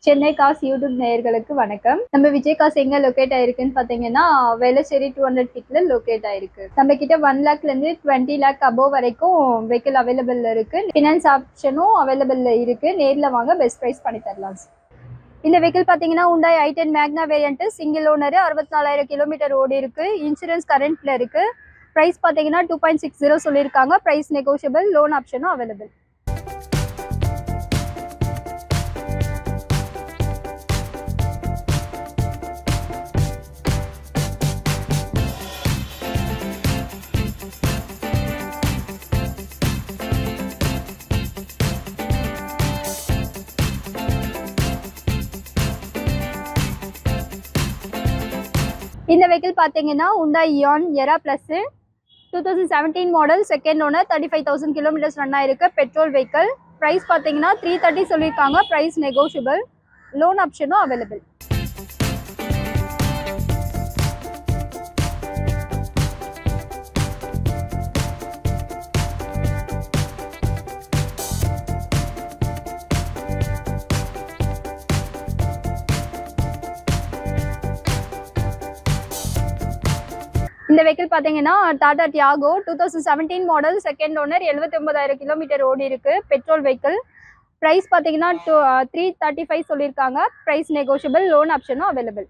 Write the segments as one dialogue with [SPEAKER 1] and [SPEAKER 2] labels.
[SPEAKER 1] Chennai cos YouTube நேயர்களுக்கு வணக்கம். நம்ம விஜய் காஸ் எங்க லொகேட் ஆயிருக்குன்னு பாத்தீங்கன்னா வேளச்சேரி 200 ஃபீட்ல லொகேட் ஆயிருக்கு. நம்ம கிட்ட 1 லேக்ல இருந்து 20 லேக் அபோவ் வரைக்கும் வெஹிக்கிள் அவைலபிள்ல இருக்கு. ஃபினான்ஸ் ஆப்ஷனும் அவைலபிள்ல இருக்கு. நேர்ல வாங்க, பெஸ்ட் பிரைஸ் பண்ணி தரலாம். இந்த வெஹிக்கிள் பாத்தீங்கன்னா Hyundai i10 மேக்னா வேரியன்ட், சிங்கிள் ஓனர், 64,000 கிலோமீட்டர் ஓடி இருக்கு. இன்சூரன்ஸ் கரண்ட்ல இருக்கு. பிரைஸ் பாத்தீங்கன்னா 2.60 சொல்லியிருக்காங்க. பிரைஸ் நெகோஷியபிள், லோன் ஆப்ஷனும் அவைலபிள். இந்த வெஹிக்கிள் பார்த்தீங்கன்னா Hyundai Eon Era Plus 2017 model, second owner, 35,000 kilometres run ஆயிருக்கு. Petrol vehicle. ப்ரைஸ் பார்த்தீங்கன்னா 330 சொல்லியிருக்காங்க. ப்ரைஸ் நெகோஷியபிள், லோன் ஆப்ஷனும் அவைலபிள். இந்த வெஹிக்கிள் பார்த்தீங்கன்னா Tata Tiago 2017 model, second owner, 79,000 kilometre ஓடி இருக்கு. Petrol vehicle. ப்ரைஸ் பார்த்தீங்கன்னா 335 சொல்லியிருக்காங்க. ப்ரைஸ் நெகோஷியபிள், லோன் ஆப்ஷனும் அவைலபிள்.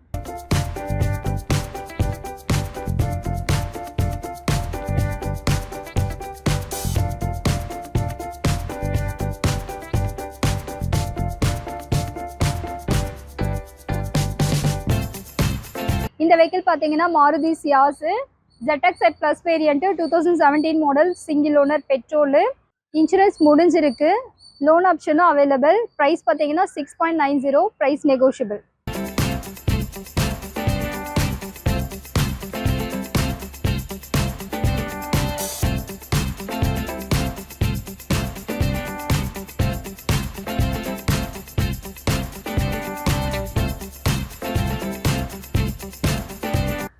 [SPEAKER 1] இந்த வெஹிக்கிள் பார்த்தீங்கன்னா Maruti Ciaz ZX Plus variant, 2017 model, single owner, petrol. Insurance முடிஞ்சிருக்கு. லோன் ஆப்ஷனும் அவைலபிள். ப்ரைஸ் பார்த்தீங்கன்னா 6.90. Price negotiable.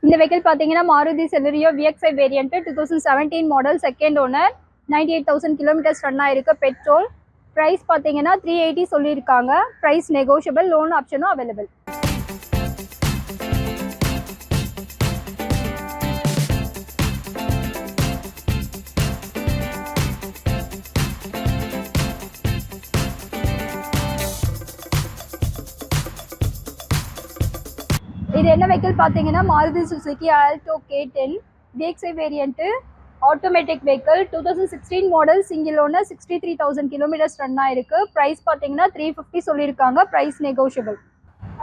[SPEAKER 1] இந்த வெஹிக்கிள் பார்த்தீங்கன்னா Maruti Celerio VX5 variant, 2017 model, second owner, 98,000 kilometres run ஆயிருக்கு. பெட்ரோல். ப்ரைஸ் பார்த்தீங்கன்னா 380 சொல்லியிருக்காங்க. ப்ரைஸ் நெகோஷியபிள், லோன் ஆப்ஷனும் அவைலபிள். இது என்ன வெஹிக்கிள் பார்த்தீங்கன்னா Maruti Suzuki Alto K10 VX5 variant, automatic vehicle, 2016 model, single owner, 63,000 kilometres run ஆயிருக்கு. ப்ரைஸ் பார்த்தீங்கன்னா 350 சொல்லியிருக்காங்க. Price negotiable.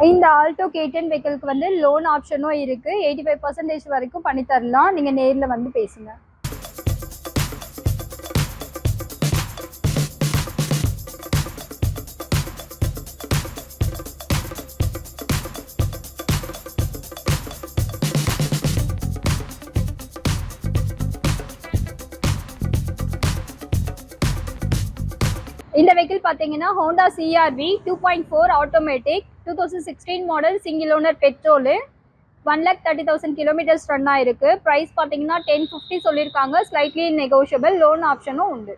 [SPEAKER 1] இந்த ஆல்டோ K10 வெஹிக்கிளுக்கு வந்து லோன் ஆப்ஷனும் இருக்கு. 85% வரைக்கும் பண்ணி தரலாம். நீங்கள் நேரில் வந்து பேசுங்க. இந்த வெஹிக்கிள் பார்த்தீங்கன்னா Honda CR-V 2.4 automatic, 2016 model, single owner, petrol. 1,30,000 kilometres run ஆயிருக்கு. ப்ரைஸ் பார்த்தீங்கன்னா 1050 சொல்லியிருக்காங்க. ஸ்லைட்லி நெகோஷியபிள், லோன் ஆப்ஷனும் உண்டு.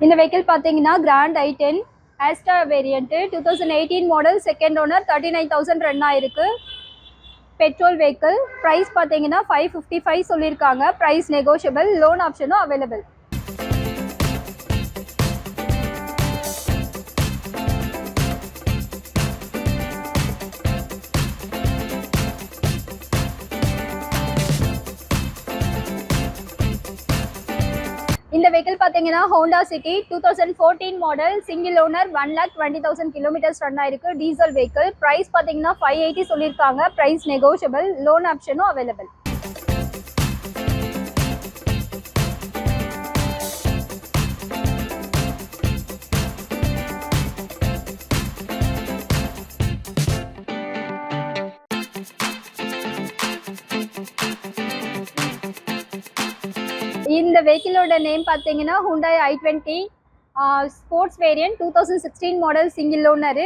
[SPEAKER 1] இந்த வெஹிக்கிள் பார்த்தீங்கன்னா grand i10 Asta variant, 2018 model, second owner, 39,000 run ஆயிருக்கு. Petrol vehicle. ப்ரைஸ் பார்த்தீங்கன்னா 555 சொல்லியிருக்காங்க. ப்ரைஸ் நெகோஷியபிள், லோன் ஆப்ஷனும் அவைலபிள். இந்த வெஹிக்கிள் பார்த்தீங்கன்னா Honda City 2014 model, single owner, 1,20,000 kilometres run ஆயிருக்கு. Diesel vehicle. ப்ரைஸ் பார்த்தீங்கன்னா 580 சொல்லியிருக்காங்க. ப்ரைஸ் நெகோஷியபிள், லோன் ஆப்ஷனும் அவைலபிள். இந்த வெஹிக்கிளோட நேம் பார்த்தீங்கன்னா Hyundai i20 sports variant 2016 model single owner.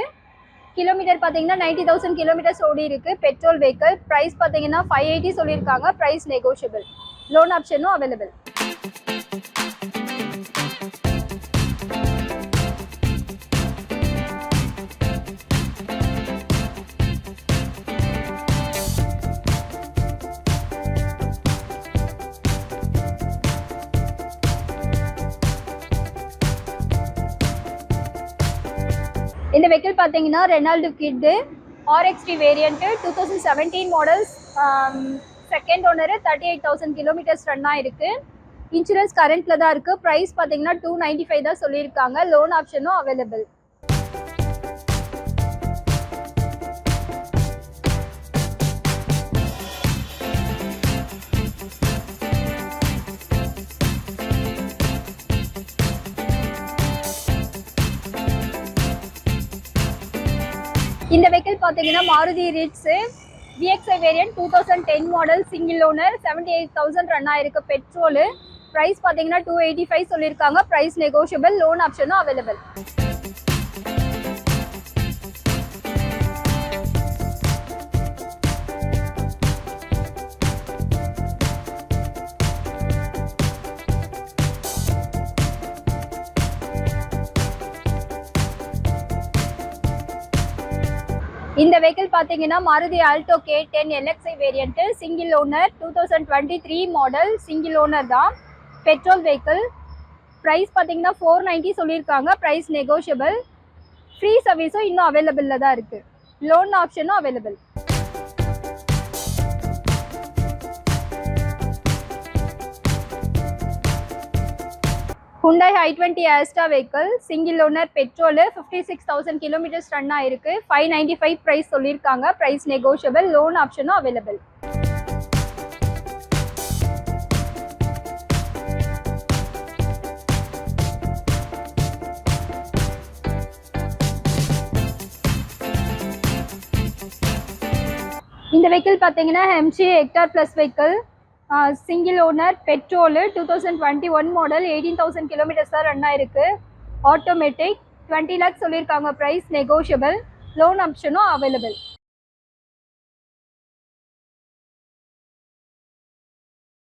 [SPEAKER 1] Kilometre பார்த்தீங்கன்னா 90,000 கிலோமீட்டர்ஸ் ஓடி இருக்கு. Petrol vehicle. ப்ரைஸ் பார்த்தீங்கன்னா 580 சொல்லியிருக்காங்க. Price negotiable. லோன் ஆப்ஷனும் அவைலபிள். இந்த வெஹிக்கிள் பார்த்தீங்கன்னா Renault Kwid RXT variant 2017 models second owner 38,000 kilometres run ஆயிருக்கு. இன்சூரன்ஸ் கரண்ட்ல தான் இருக்கு. ப்ரைஸ் பார்த்தீங்கன்னா 295 தான் சொல்லியிருக்காங்க. லோன் ஆப்ஷனும் அவைலபிள். இந்த வெஹிக்கிள் பார்த்தீங்கன்னா Maruti Ritz VXI variant 2010 model single owner 78,000 run ஆயிருக்கு. பெட்ரோல். ப்ரைஸ் பார்த்தீங்கன்னா 285 சொல்லியிருக்காங்க. Price negotiable. லோன் ஆப்ஷனும் அவைலபிள். இந்த வெஹிக்கிள் பார்த்தீங்கன்னா Maruti Alto K10 LXI variant single owner 2023 model single owner தான். Petrol vehicle. ப்ரைஸ் பார்த்தீங்கன்னா 490 சொல்லியிருக்காங்க. Price negotiable. ஃப்ரீ சர்வீஸும் இன்னும் அவைலபிளில் தான் இருக்குது. லோன் ஆப்ஷனும் available. Hyundai i20 Asta vehicle single owner petrol 56,000 kilometers run ஆயிருக்கு. 595 price சொல்லியிருக்காங்க. price negotiable. loan option available. இந்த வெஹிக்கிள் பார்த்தீங்கன்னா MG Hector Plus vehicle single owner petrol 2021 model 18,000 kilometres தான் ரன் ஆயிருக்கு. ஆட்டோமேட்டிக் 20 lakhs சொல்லியிருக்காங்க. Price negotiable. லோன் ஆப்ஷனும் available.